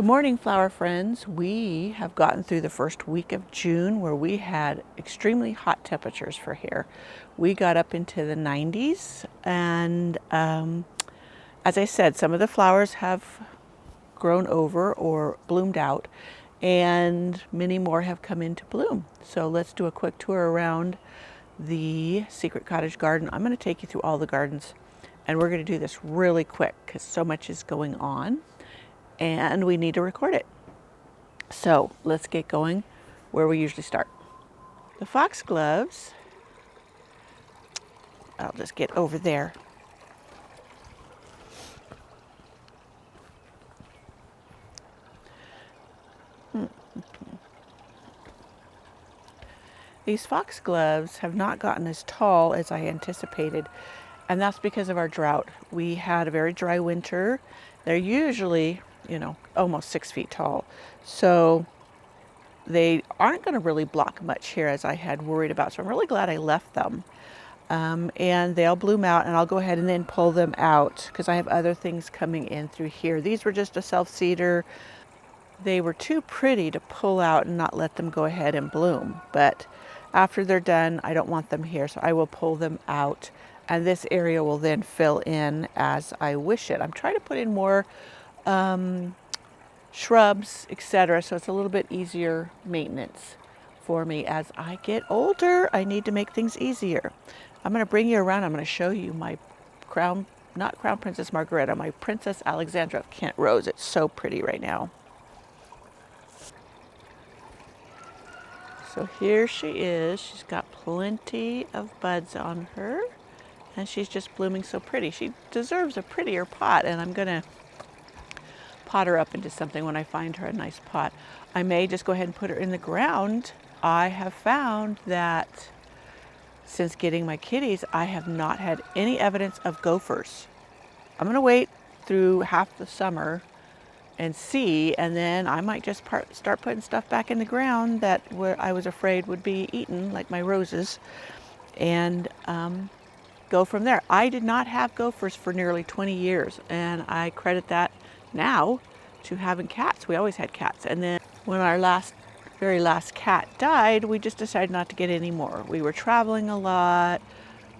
Good morning, flower friends. We have gotten through the first week of June where we had extremely hot temperatures for here. We got up into the 90s and as I said, some of the flowers have grown over or bloomed out and many more have come into bloom. So let's do a quick tour around the Secret Cottage Garden. I'm going to take you through all the gardens and we're going to do this really quick because so much is going on and we need to record it. So let's get going where we usually start. The foxgloves, I'll just get over there. These foxgloves have not gotten as tall as I anticipated, and that's because of our drought. We had a very dry winter. They're usually, almost 6 feet tall. So they aren't going to really block much here as I had worried about. So I'm really glad I left them. And they'll bloom out and I'll go ahead and then pull them out because I have other things coming in through here. These were just a self-seeder. They were too pretty to pull out and not let them go ahead and bloom. But after they're done, I don't want them here. So I will pull them out and this area will then fill in as I wish it. I'm trying to put in more shrubs, etc. So it's a little bit easier maintenance for me as I get older. I need to make things easier. I'm going to bring you around. I'm going to show you my not Crown Princess Margareta, my Princess Alexandra of Kent Rose. It's so pretty right now. So here she is. She's got plenty of buds on her and she's just blooming so pretty. She deserves a prettier pot and I'm going to pot her up into something when I find her a nice pot. I may just go ahead and put her in the ground. I have found that since getting my kitties, I have not had any evidence of gophers. I'm going to wait through half the summer and see, and then I might just start putting stuff back in the ground that I was afraid would be eaten, like my roses, and go from there. I did not have gophers for nearly 20 years, and I credit that now to having cats. We always had cats, and then when our very last cat died, we just decided not to get any more. We were traveling a lot,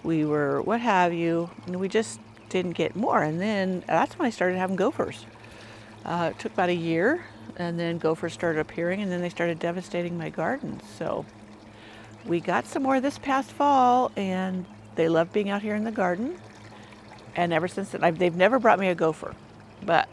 we were what have you, and we just didn't get more. And then that's when I started having gophers. It took about a year, and then gophers started appearing, and then they started devastating my garden. So we got some more this past fall, and they love being out here in the garden. And ever since then, they've never brought me a gopher, but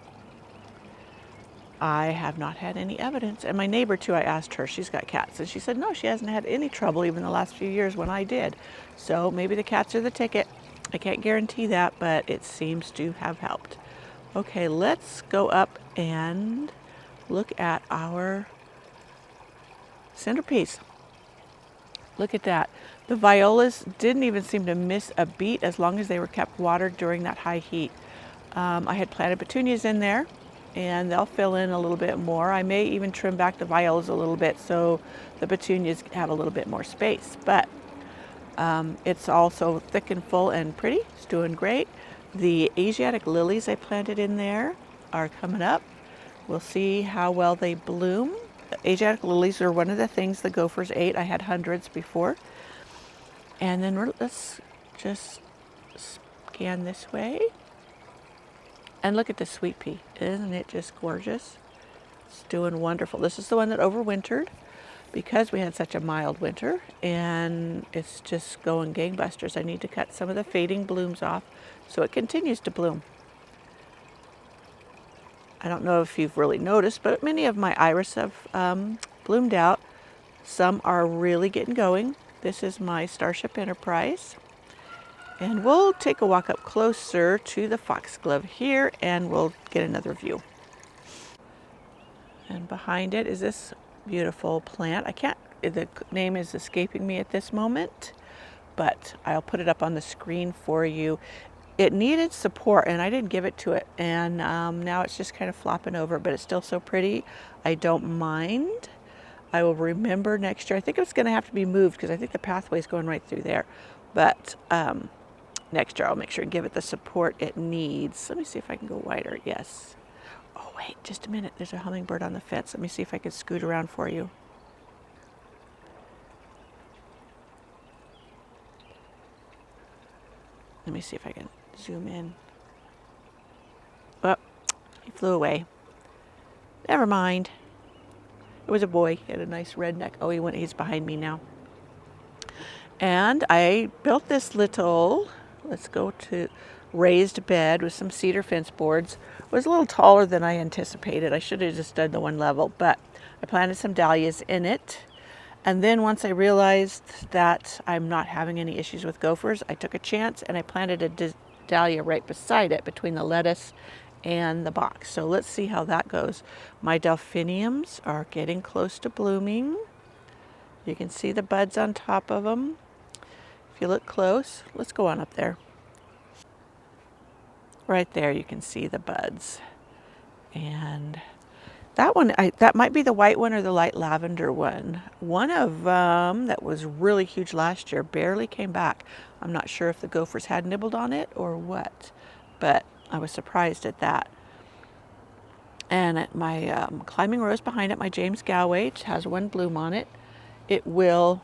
I have not had any evidence. And my neighbor too, I asked her, she's got cats, and she said no, she hasn't had any trouble even the last few years when I did. So maybe the cats are the ticket. I can't guarantee that, but it seems to have helped. Okay, let's go up and look at our centerpiece. Look at that. The violas didn't even seem to miss a beat as long as they were kept watered during that high heat. I had planted petunias in there and they'll fill in a little bit more. I may even trim back the violas a little bit so the petunias have a little bit more space, but it's also thick and full and pretty. It's doing great. The Asiatic lilies I planted in there are coming up. We'll see how well they bloom. Asiatic lilies are one of the things the gophers ate. I had hundreds before. And then let's just scan this way. And look at this sweet pea. Isn't it just gorgeous? It's doing wonderful. This is the one that overwintered because we had such a mild winter, and it's just going gangbusters. I need to cut some of the fading blooms off so it continues to bloom. I don't know if you've really noticed, but many of my iris have bloomed out. Some are really getting going. This is my Starship Enterprise. And we'll take a walk up closer to the foxglove here and we'll get another view. And behind it is this beautiful plant. The name is escaping me at this moment, but I'll put it up on the screen for you. It needed support and I didn't give it to it, and now it's just kind of flopping over, but it's still so pretty. I don't mind. I will remember next year. I think it's going to have to be moved because I think the pathway is going right through there, but next year I'll make sure and give it the support it needs. Let me see if I can go wider. Yes. Oh, Wait just a minute. There's a hummingbird on the fence. Let me see if I can scoot around for you. Let me see if I can zoom in. Oh, he flew away. Never mind. It was a boy. He had a nice red neck. Oh, he's behind me now. And I built this little, let's go to raised bed with some cedar fence boards. It was a little taller than I anticipated. I should have just done the one level, but I planted some dahlias in it. And then once I realized that I'm not having any issues with gophers, I took a chance and I planted a dahlia right beside it between the lettuce and the box. So let's see how that goes. My delphiniums are getting close to blooming. You can see the buds on top of them. If you look close, let's go on up there. Right there you can see the buds. And that one, that might be the white one or the light lavender one. One of them that was really huge last year barely came back. I'm not sure if the gophers had nibbled on it or what, but I was surprised at that. And at my climbing rose behind it, my James Galway, has one bloom on it. It will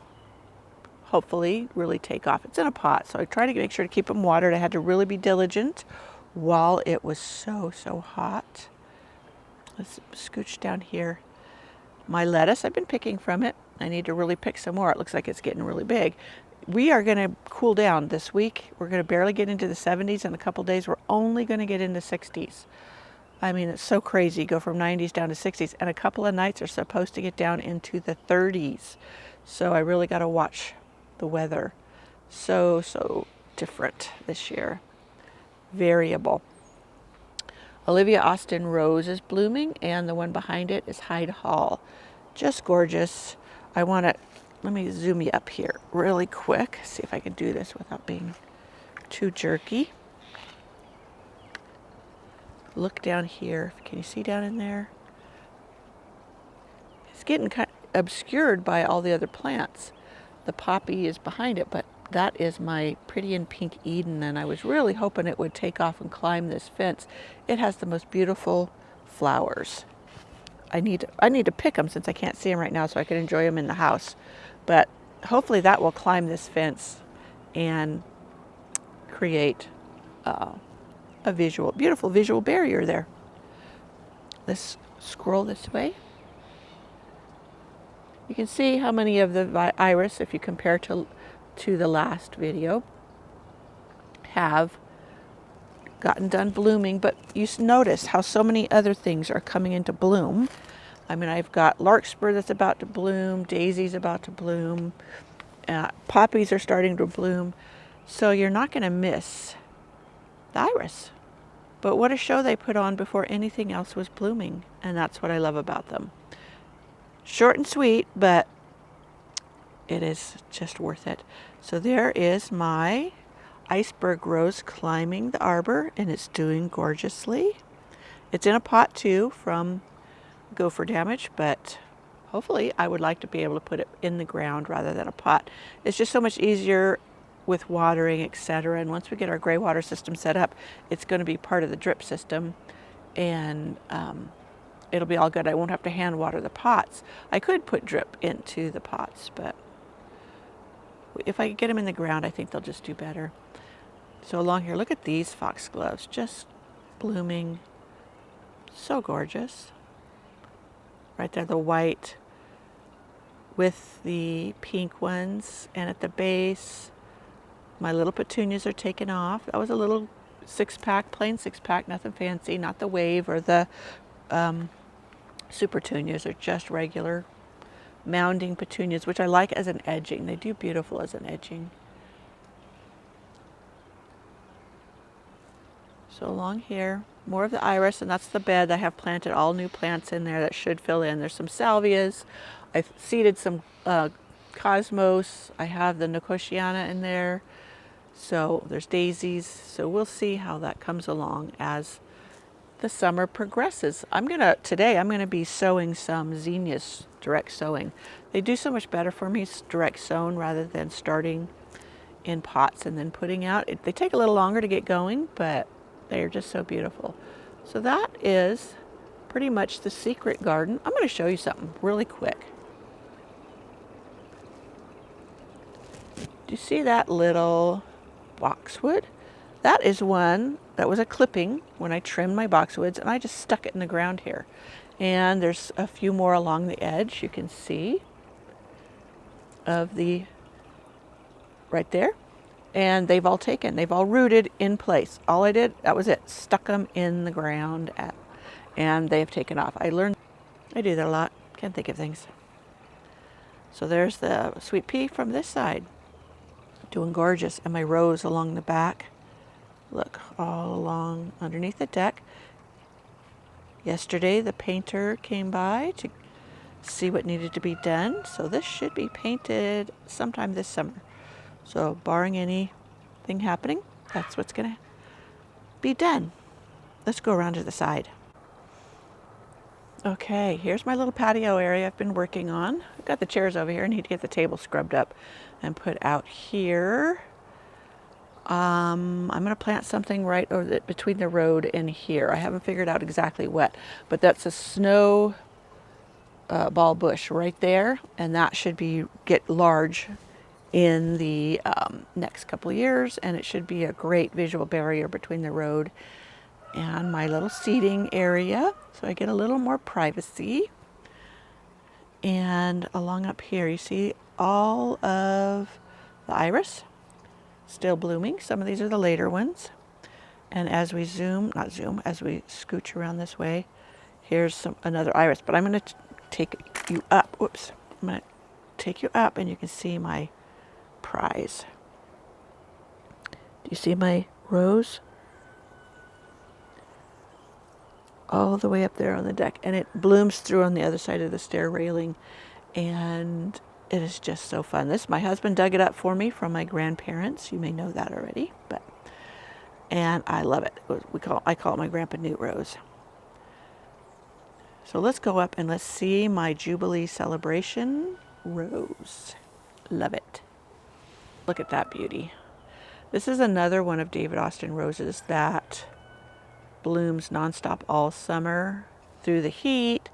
hopefully really take off. It's in a pot, so I try to make sure to keep them watered. I had to really be diligent while it was so hot. Let's scooch down here. My lettuce, I've been picking from it. I need to really pick some more. It looks like it's getting really big. We are going to cool down this week. We're going to barely get into the 70s. In a couple days, we're only going to get into 60s. I mean, it's so crazy. Go from 90s down to 60s. And a couple of nights are supposed to get down into the 30s. So I really got to watch the weather. So different this year. Variable. Olivia Austin Rose is blooming, and the one behind it is Hyde Hall. Just gorgeous. Let me zoom you up here really quick. See if I can do this without being too jerky. Look down here. Can you see down in there? It's getting kind of obscured by all the other plants. The poppy is behind it, but that is my pretty and pink Eden, and I was really hoping it would take off and climb this fence. It has the most beautiful flowers. I need to pick them since I can't see them right now so I can enjoy them in the house. But hopefully that will climb this fence and create a beautiful visual barrier there. Let's scroll this way. You can see how many of the iris, if you compare to the last video, have gotten done blooming, but you notice how so many other things are coming into bloom. I mean, I've got larkspur that's about to bloom, daisy's about to bloom, poppies are starting to bloom, so you're not going to miss the iris. But what a show they put on before anything else was blooming, and that's what I love about them. Short and sweet, but it is just worth it. So there is my iceberg rose climbing the arbor, and it's doing gorgeously. It's in a pot too from gopher damage, but hopefully I would like to be able to put it in the ground rather than a pot. It's just so much easier with watering, etc. And once we get our gray water system set up, it's going to be part of the drip system, and it'll be all good. I won't have to hand water the pots. I could put drip into the pots, but if I get them in the ground, I think they'll just do better. So along here, look at these foxgloves, just blooming. So gorgeous. Right there, the white with the pink ones, and at the base, my little petunias are taken off. That was a little 6-pack, plain 6-pack, nothing fancy, not the wave or the super petunias. They're just regular mounding petunias, which I like as an edging. They do beautiful as an edging. So along here, more of the iris, and that's the bed. I have planted all new plants in there that should fill in. There's some salvias. I've seeded some cosmos. I have the nicotiana in there. So there's daisies. So we'll see how that comes along as the summer progresses. Today I'm gonna be sowing some zinnias, direct sowing. They do so much better for me direct sown rather than starting in pots and then putting out. They take a little longer to get going, but they're just so beautiful. So that is pretty much the secret garden. I'm going to show you something really quick. Do you see that little boxwood? That is one that was a clipping when I trimmed my boxwoods, and I just stuck it in the ground here. And there's a few more along the edge, you can see, of the, right there. And they've all rooted in place. All I did, that was it, stuck them in the ground, and they've taken off. I do that a lot, can't think of things. So there's the sweet pea from this side, doing gorgeous. And my rose along the back, look, all along underneath the deck. Yesterday the painter came by to see what needed to be done, so this should be painted sometime this summer. So barring anything happening, that's what's gonna be done. Let's go around to the side. Okay, here's my little patio area I've been working on. I've got the chairs over here. I need to get the table scrubbed up and put out here. I'm going to plant something right over between the road and here. I haven't figured out exactly what, but that's a snow ball bush right there, and that should get large in the next couple of years, and it should be a great visual barrier between the road and my little seating area, so I get a little more privacy. And along up here, you see all of the iris still blooming. Some of these are the later ones. And as we as we scooch around this way, here's another iris. But I'm going to take you up. Whoops. I'm going to take you up, and you can see my prize. Do you see my rose? All the way up there on the deck, and it blooms through on the other side of the stair railing, and it is just so fun. My husband dug it up for me from my grandparents. You may know that already, and I love it. I call it my Grandpa Newt rose. So let's go up and let's see my Jubilee celebration rose. Love it. Look at that beauty. This is another one of David Austin roses that blooms nonstop all summer, through the heat,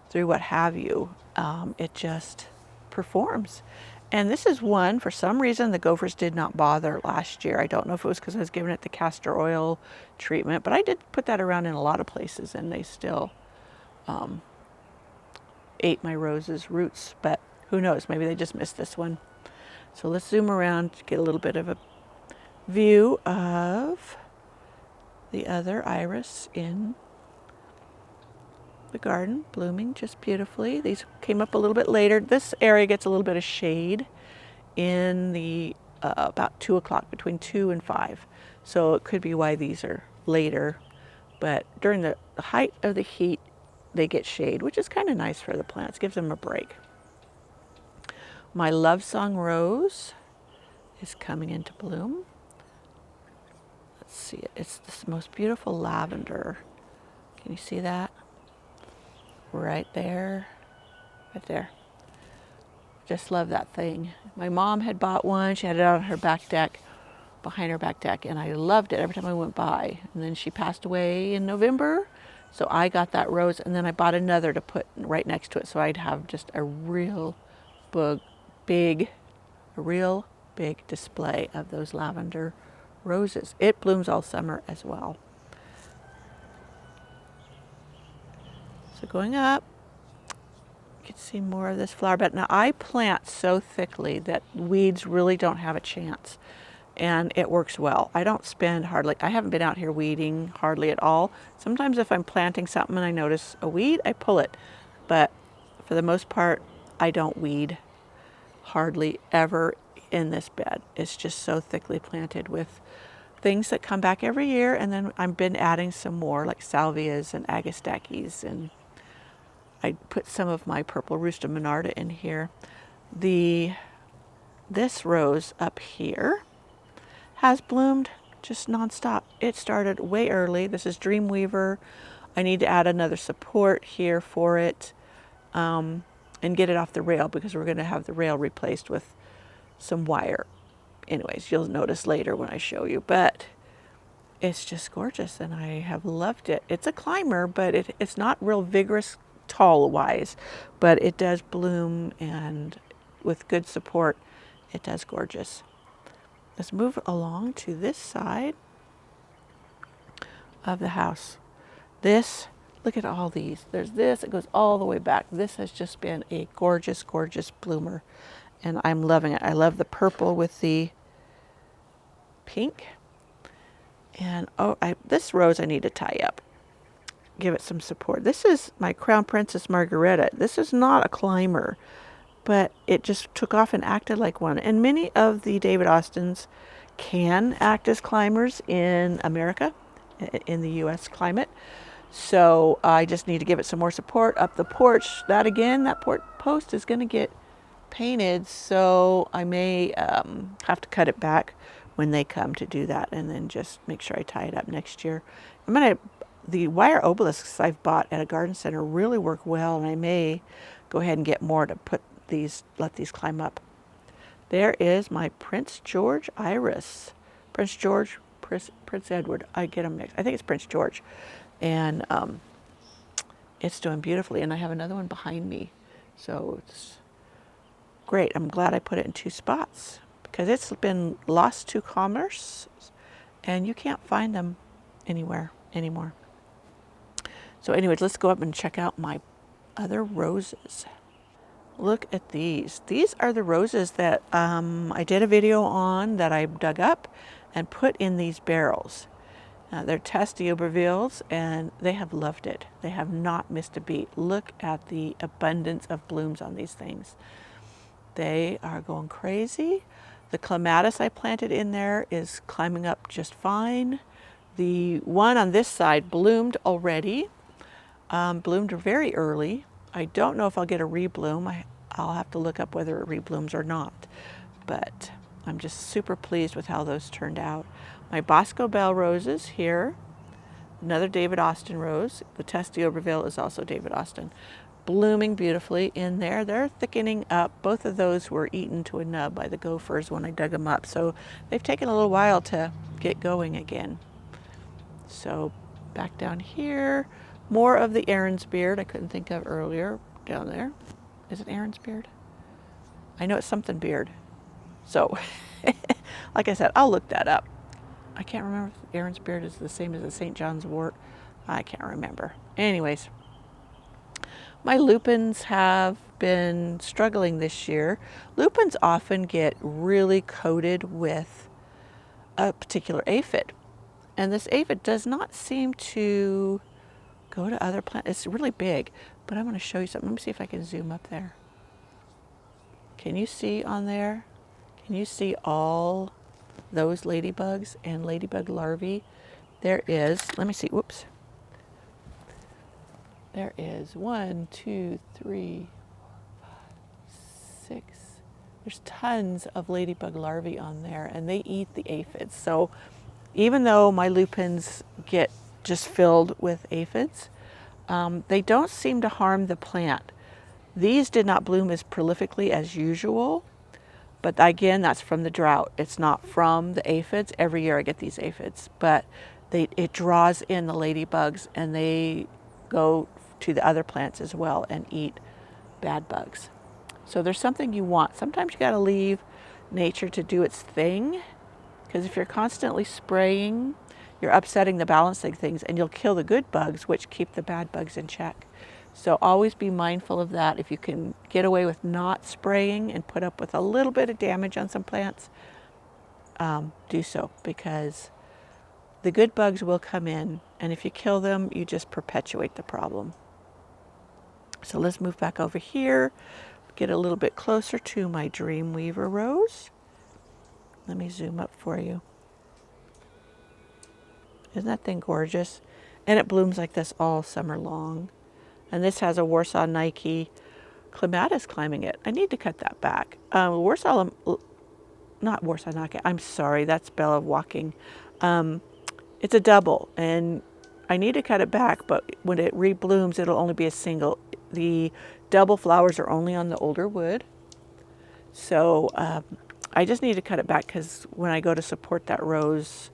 through what have you. It just performs. And this is one, for some reason, the gophers did not bother last year. I don't know if it was because I was giving it the castor oil treatment, but I did put that around in a lot of places, and they still ate my rose's roots. But who knows, maybe they just missed this one. So let's zoom around to get a little bit of a view of the other iris in the garden, blooming just beautifully. These came up a little bit later. This area gets a little bit of shade in the about 2 o'clock, between 2 and 5. So it could be why these are later. But during the height of the heat, they get shade, which is kind of nice for the plants. Gives them a break. My Love Song rose is coming into bloom. Let's see it. It's this most beautiful lavender. Can you see that? Right there. Right there. Just love that thing. My mom had bought one. She had it out on her back deck, behind her back deck, and I loved it every time I went by. And then she passed away in November, so I got that rose, and then I bought another to put right next to it, so I'd have just a real big display of those lavender roses. It blooms all summer as well. So going up, you can see more of this flower bed. Now I plant so thickly that weeds really don't have a chance, and it works well. I don't spend I haven't been out here weeding hardly at all. Sometimes if I'm planting something and I notice a weed, I pull it. But for the most part, I don't weed hardly ever in this bed. It's just so thickly planted with things that come back every year, and then I've been adding some more, like salvias and agastaches, and I put some of my purple Rusta Monarda in here. This rose up here has bloomed just nonstop. It started way early. This is Dreamweaver. I need to add another support here for it and get it off the rail, because we're going to have the rail replaced with some wire. Anyways, you'll notice later when I show you. But it's just gorgeous, and I have loved it. It's a climber, but it's not real vigorous tall wise, but it does bloom, and with good support, it does gorgeous. Let's move along to this side of the house. This, look at all these. There's this, it goes all the way back. This has just been a gorgeous, gorgeous bloomer, and I'm loving it. I love the purple with the pink. And oh, this rose I need to tie up. Give it some support. This is my Crown Princess Margareta. This is not a climber, but it just took off and acted like one. And many of the David Austins can act as climbers in America, in the US climate. So I just need to give it some more support up the porch. That again, that post is going to get painted, so I may have to cut it back when they come to do that, and then just make sure I tie it up next year. The wire obelisks I've bought at a garden center really work well, and I may go ahead and get more to let these climb up. There is my Prince George iris. Prince George, Prince Edward, I get them mixed. I think it's Prince George. And it's doing beautifully, and I have another one behind me. So it's great. I'm glad I put it in 2 spots, because it's been lost to commerce, and you can't find them anywhere anymore. So anyways, let's go up and check out my other roses. Look at these. These are the roses that I did a video on, that I dug up and put in these barrels. They're test d'Aubervilles, and they have loved it. They have not missed a beat. Look at the abundance of blooms on these things. They are going crazy. The clematis I planted in there is climbing up just fine. The one on this side bloomed already, bloomed very early. I don't know if I'll get a rebloom. I'll have to look up whether it reblooms or not, but I'm just super pleased with how those turned out. My Bosco Bell roses here, another David Austin rose. The Test d'Auberville is also David Austin, blooming beautifully in there. They're thickening up. Both of those were eaten to a nub by the gophers when I dug them up, so they've taken a little while to get going again. So back down here, more of the Aaron's beard I couldn't think of earlier down there. Is it Aaron's beard? I know it's something beard. So like I said, I'll look that up. I can't remember if Aaron's beard is the same as the St. John's wort. I can't remember. Anyways, my lupins have been struggling this year. Lupins often get really coated with a particular aphid. And this aphid does not seem to go to other plants. It's really big, but I'm going to show you something. Let me see if I can zoom up there. Can you see on there? Can you see all those ladybugs and ladybug larvae? There is, let me see, whoops. There is 1, 2, 3, 4, 5, 6. There's tons of ladybug larvae on there, and they eat the aphids. So even though my lupins get just filled with aphids, they don't seem to harm the plant. These did not bloom as prolifically as usual, but again, that's from the drought. It's not from the aphids. Every year I get these aphids, but it draws in the ladybugs, and they go to the other plants as well and eat bad bugs. So there's something you want. Sometimes you got to leave nature to do its thing, because if you're constantly spraying, you're upsetting the balancing things, and you'll kill the good bugs, which keep the bad bugs in check. So always be mindful of that. If you can get away with not spraying and put up with a little bit of damage on some plants, do so, because the good bugs will come in, and if you kill them, you just perpetuate the problem. So let's move back over here, get a little bit closer to my Dreamweaver rose. Let me zoom up for you. Isn't that thing gorgeous? And it blooms like this all summer long. And this has a Warsaw Nike clematis climbing it. I need to cut that back. Not Warsaw Nike. I'm sorry, that's Bella walking. It's a double, and I need to cut it back, but when it reblooms, it'll only be a single. The double flowers are only on the older wood. So I just need to cut it back, because when I go to support that rose,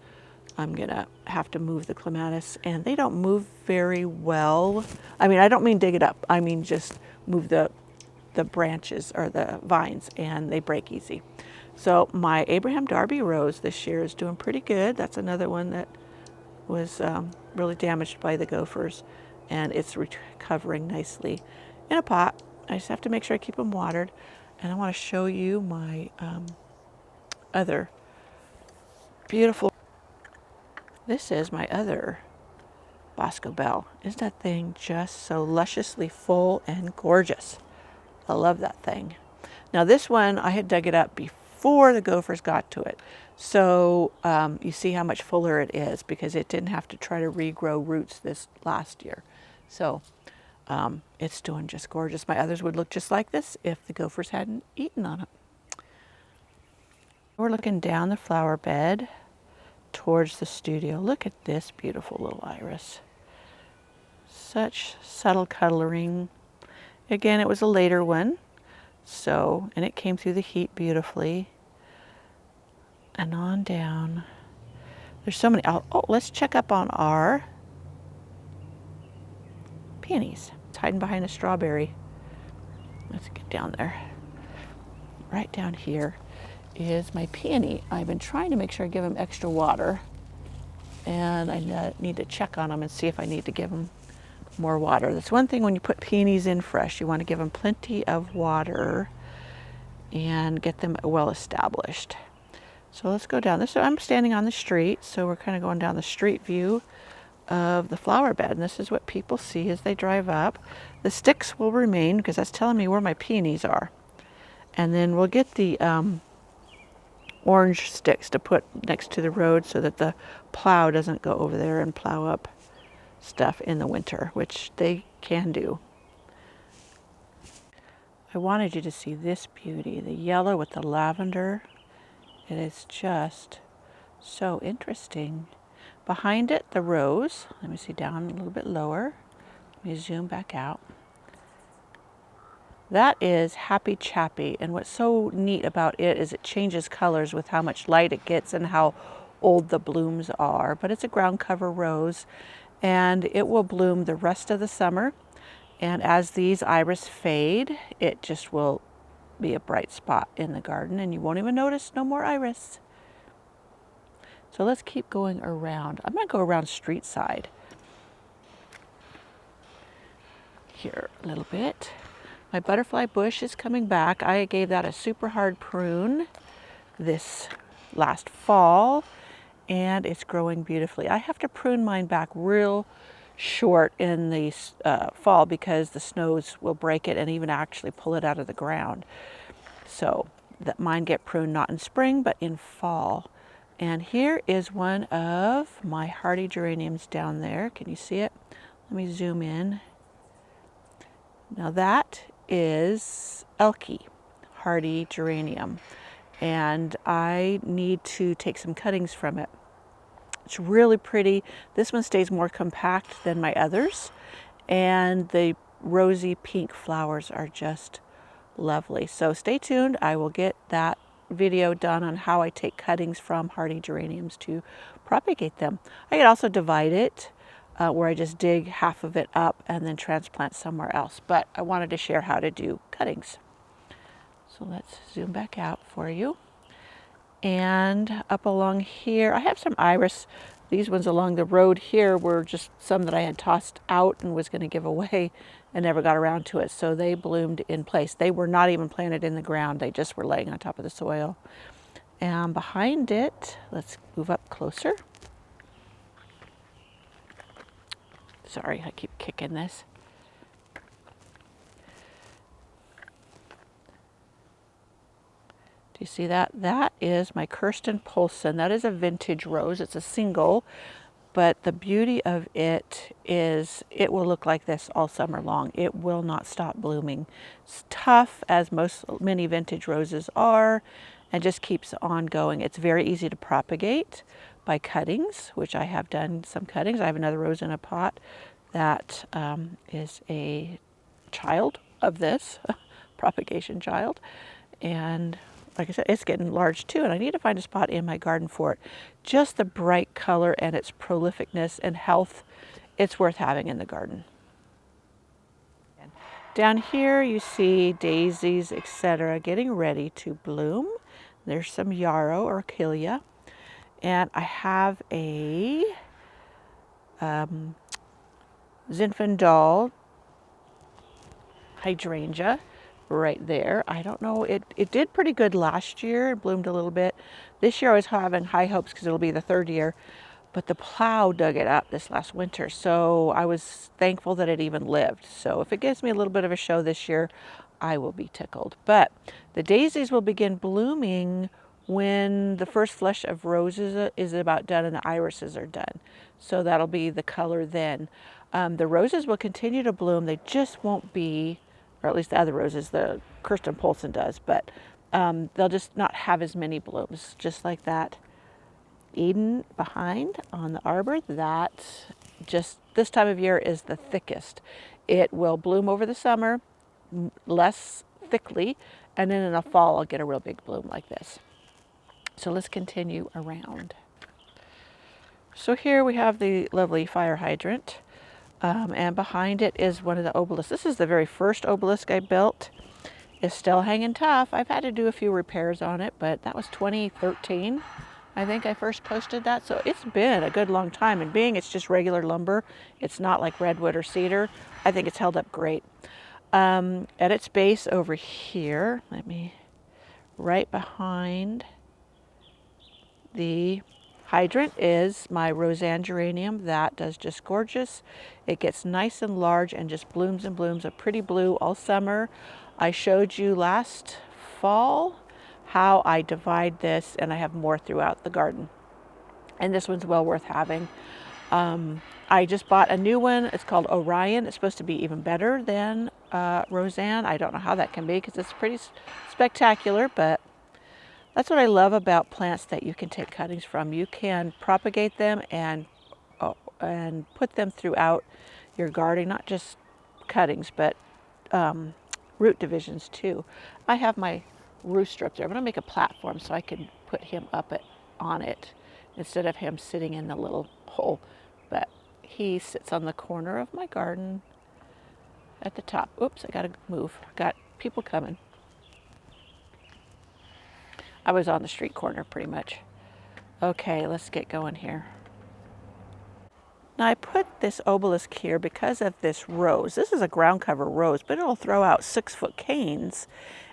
I'm gonna have to move the clematis, and they don't move very well. I mean, I don't mean dig it up. I mean just move the branches or the vines, and they break easy. So my Abraham Darby rose this year is doing pretty good. That's another one that was really damaged by the gophers, and it's recovering nicely in a pot. I just have to make sure I keep them watered. And I want to show you my other beautiful. This is my other Bosco Bell. Isn't that thing just so lusciously full and gorgeous? I love that thing. Now this one, I had dug it up before the gophers got to it. So you see how much fuller it is because it didn't have to try to regrow roots this last year. So it's doing just gorgeous. My others would look just like this if the gophers hadn't eaten on them. We're looking down the flower bed towards the studio. Look at this beautiful little iris. Such subtle coloring. Again, it was a later one, and it came through the heat beautifully. And on down. There's so many. Oh, let's check up on our peonies. It's hiding behind a strawberry. Let's get down there. Right down here is my peony. I've been trying to make sure I give them extra water, and I need to check on them and see if I need to give them more water. That's one thing when you put peonies in fresh. You want to give them plenty of water and get them well established. So let's go down this. I'm standing on the street, so we're kind of going down the street view of the flower bed, and this is what people see as they drive up. The sticks will remain because that's telling me where my peonies are. And then we'll get the orange sticks to put next to the road so that the plow doesn't go over there and plow up stuff in the winter, which they can do. I wanted you to see this beauty, the yellow with the lavender. It is just so interesting. Behind it, the rose. Let me see down a little bit lower. Let me zoom back out. That is Happy Chappy, and what's so neat about it is it changes colors with how much light it gets and how old the blooms are. But it's a ground cover rose, and it will bloom the rest of the summer. And as these iris fade, it just will be a bright spot in the garden, and you won't even notice no more iris. So let's keep going around. I'm going to go around street side here a little bit. My butterfly bush is coming back. I gave that a super hard prune this last fall, and it's growing beautifully. I have to prune mine back real short in the fall because the snows will break it and even actually pull it out of the ground. So that mine get pruned not in spring but in fall. And here is one of my hardy geraniums down there. Can you see it? Let me zoom in. Now that is Elkie hardy geranium, and I need to take some cuttings from it. It's really pretty. This one stays more compact than my others, and the rosy pink flowers are just lovely. So stay tuned. I will get that video done on how I take cuttings from hardy geraniums to propagate them. I could also divide it where I just dig half of it up and then transplant somewhere else. But I wanted to share how to do cuttings. So let's zoom back out for you. And up along here, I have some iris. These ones along the road here were just some that I had tossed out and was going to give away and never got around to it. So they bloomed in place. They were not even planted in the ground. They just were laying on top of the soil. And behind it, let's move up closer. Sorry, I keep kicking this. Do you see that? That is my Kirsten Poulsen. That is a vintage rose. It's a single, but the beauty of it is it will look like this all summer long. It will not stop blooming. It's tough, as many vintage roses are, and just keeps on going. It's very easy to propagate by cuttings, which I have done some cuttings. I have another rose in a pot that is a child of this, propagation child. And like I said, it's getting large too, and I need to find a spot in my garden for it. Just the bright color and its prolificness and health, it's worth having in the garden. Down here you see daisies, etc., getting ready to bloom. There's some yarrow or achillea, and I have a Zinfandel hydrangea right there. I don't know, it did pretty good last year. It bloomed a little bit. This year I was having high hopes because it'll be the third year, but the plow dug it up this last winter, so I was thankful that it even lived. So if it gives me a little bit of a show this year, I will be tickled. But the daisies will begin blooming when the first flush of roses is about done and the irises are done. So that'll be the color then. The roses will continue to bloom. They just won't be, or at least the other roses, the Kirsten Poulsen does, but they'll just not have as many blooms, just like that Eden behind on the Arbor. That just this time of year is the thickest. It will bloom over the summer, less thickly, and then in the fall I'll get a real big bloom like this. So let's continue around. So here we have the lovely fire hydrant, and behind it is one of the obelisks. This is the very first obelisk I built. It's still hanging tough. I've had to do a few repairs on it, but that was 2013. I think I first posted that, so it's been a good long time, and being it's just regular lumber, it's not like redwood or cedar, I think it's held up great. At its base over here, right behind the hydrant is my Roseanne geranium. That does just gorgeous. It gets nice and large and just blooms and blooms a pretty blue all summer. I showed you last fall how I divide this, and I have more throughout the garden. And this one's well worth having. I just bought a new one. It's called Orion. It's supposed to be even better than Roseanne. I don't know how that can be because it's pretty spectacular, but that's what I love about plants that you can take cuttings from. You can propagate them and put them throughout your garden, not just cuttings, but root divisions too. I have my rooster up there. I'm going to make a platform so I can put him up on it instead of him sitting in the little hole. But he sits on the corner of my garden at the top. Oops, I got to move. Got people coming. I was on the street corner pretty much. Okay, let's get going here. Now I put this obelisk here because of this rose. This is a ground cover rose, but it'll throw out 6-foot canes,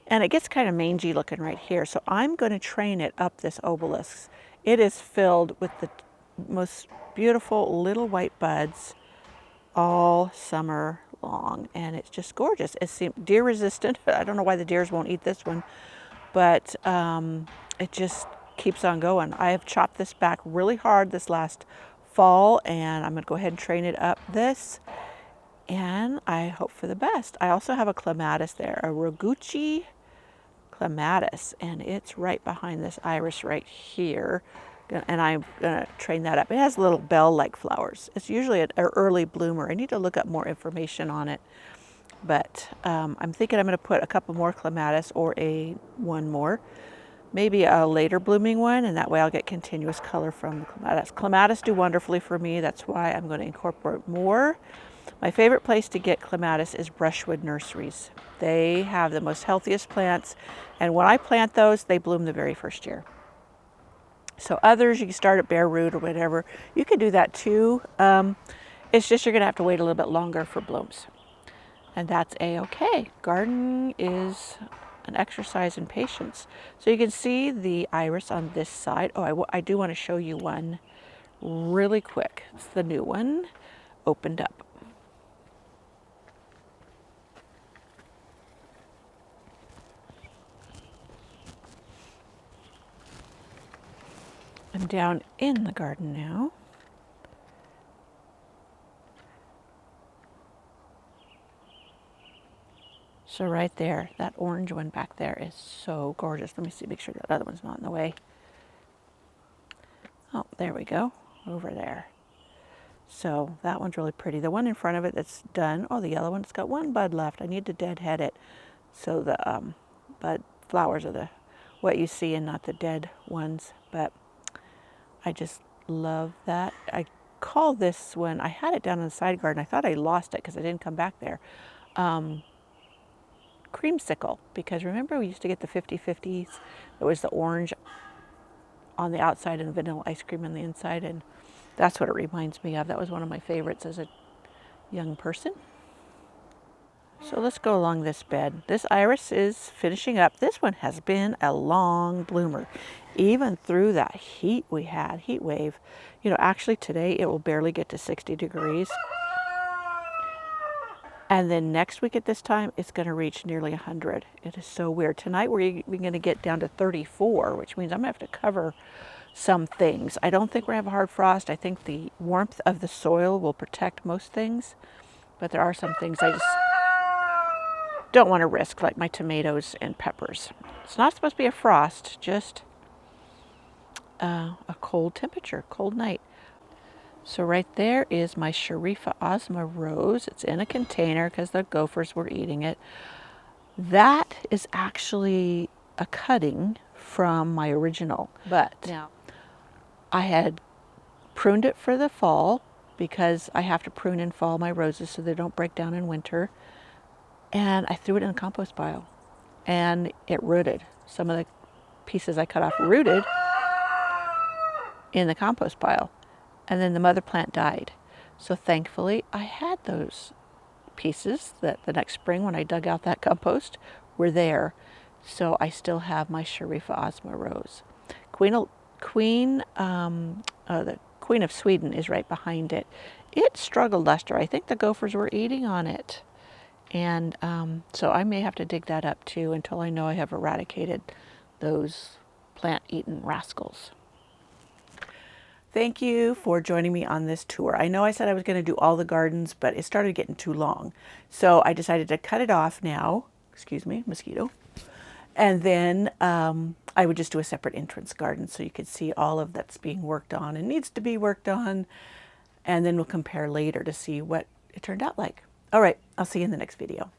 and it gets kind of mangy looking right here. So I'm going to train it up this obelisk. It is filled with the most beautiful little white buds all summer long, and it's just gorgeous. It's deer resistant. I don't know why the deers won't eat this one, but it just keeps on going. I have chopped this back really hard this last fall, and I'm going to go ahead and train it up this, and I hope for the best. I also have a clematis there, a Roguchi clematis, and it's right behind this iris right here, and I'm going to train that up. It has little bell-like flowers. It's usually an early bloomer. I need to look up more information on it, but I'm thinking I'm going to put a couple more clematis or one more, maybe a later blooming one, and that way I'll get continuous color from the clematis. Clematis do wonderfully for me. That's why I'm going to incorporate more. My favorite place to get clematis is Brushwood Nurseries. They have the most healthiest plants, and when I plant those, they bloom the very first year. So others, you can start at bare root or whatever. You can do that too. It's just you're going to have to wait a little bit longer for blooms. And that's a-okay. Garden is an exercise in patience. So you can see the iris on this side. Oh, I do want to show you one really quick. It's the new one opened up. I'm down in the garden now. So right there, that orange one back there is so gorgeous. Let me see, make sure that other one's not in the way. Oh, there we go, over there. So that one's really pretty. The one in front of it that's done, oh, the yellow one, it's got one bud left. I need to deadhead it. So the bud flowers are the what you see and not the dead ones. But I just love that. I call this one, I had it down in the side garden. I thought I lost it because I didn't come back there. Creamsicle, because remember we used to get the 50/50s. It was the orange on the outside and vanilla ice cream on the inside, and that's what it reminds me of. That was one of my favorites as a young person. So let's go along this bed. This iris is finishing up. This one has been a long bloomer, even through that heat we had, heat wave. You know, actually today it will barely get to 60 degrees. And then next week at this time, it's going to reach nearly 100. It is so weird. Tonight we're going to get down to 34, which means I'm going to have to cover some things. I don't think we're going to have a hard frost. I think the warmth of the soil will protect most things. But there are some things I just don't want to risk, like my tomatoes and peppers. It's not supposed to be a frost, just a cold temperature, cold night. So right there is my Sharifa Ozma rose. It's in a container because the gophers were eating it. That is actually a cutting from my original, but now I had pruned it for the fall because I have to prune in fall my roses so they don't break down in winter. And I threw it in a compost pile and it rooted. Some of the pieces I cut off rooted in the compost pile. And then the mother plant died. So thankfully I had those pieces that the next spring when I dug out that compost were there. So I still have my Sharifa Ozma rose. The Queen of Sweden is right behind it. It struggled last year. I think the gophers were eating on it. And so I may have to dig that up too until I know I have eradicated those plant-eaten rascals. Thank you for joining me on this tour. I know I said I was going to do all the gardens, but it started getting too long. So I decided to cut it off now. Excuse me, mosquito. And then I would just do a separate entrance garden so you could see all of that's being worked on and needs to be worked on. And then we'll compare later to see what it turned out like. All right, I'll see you in the next video.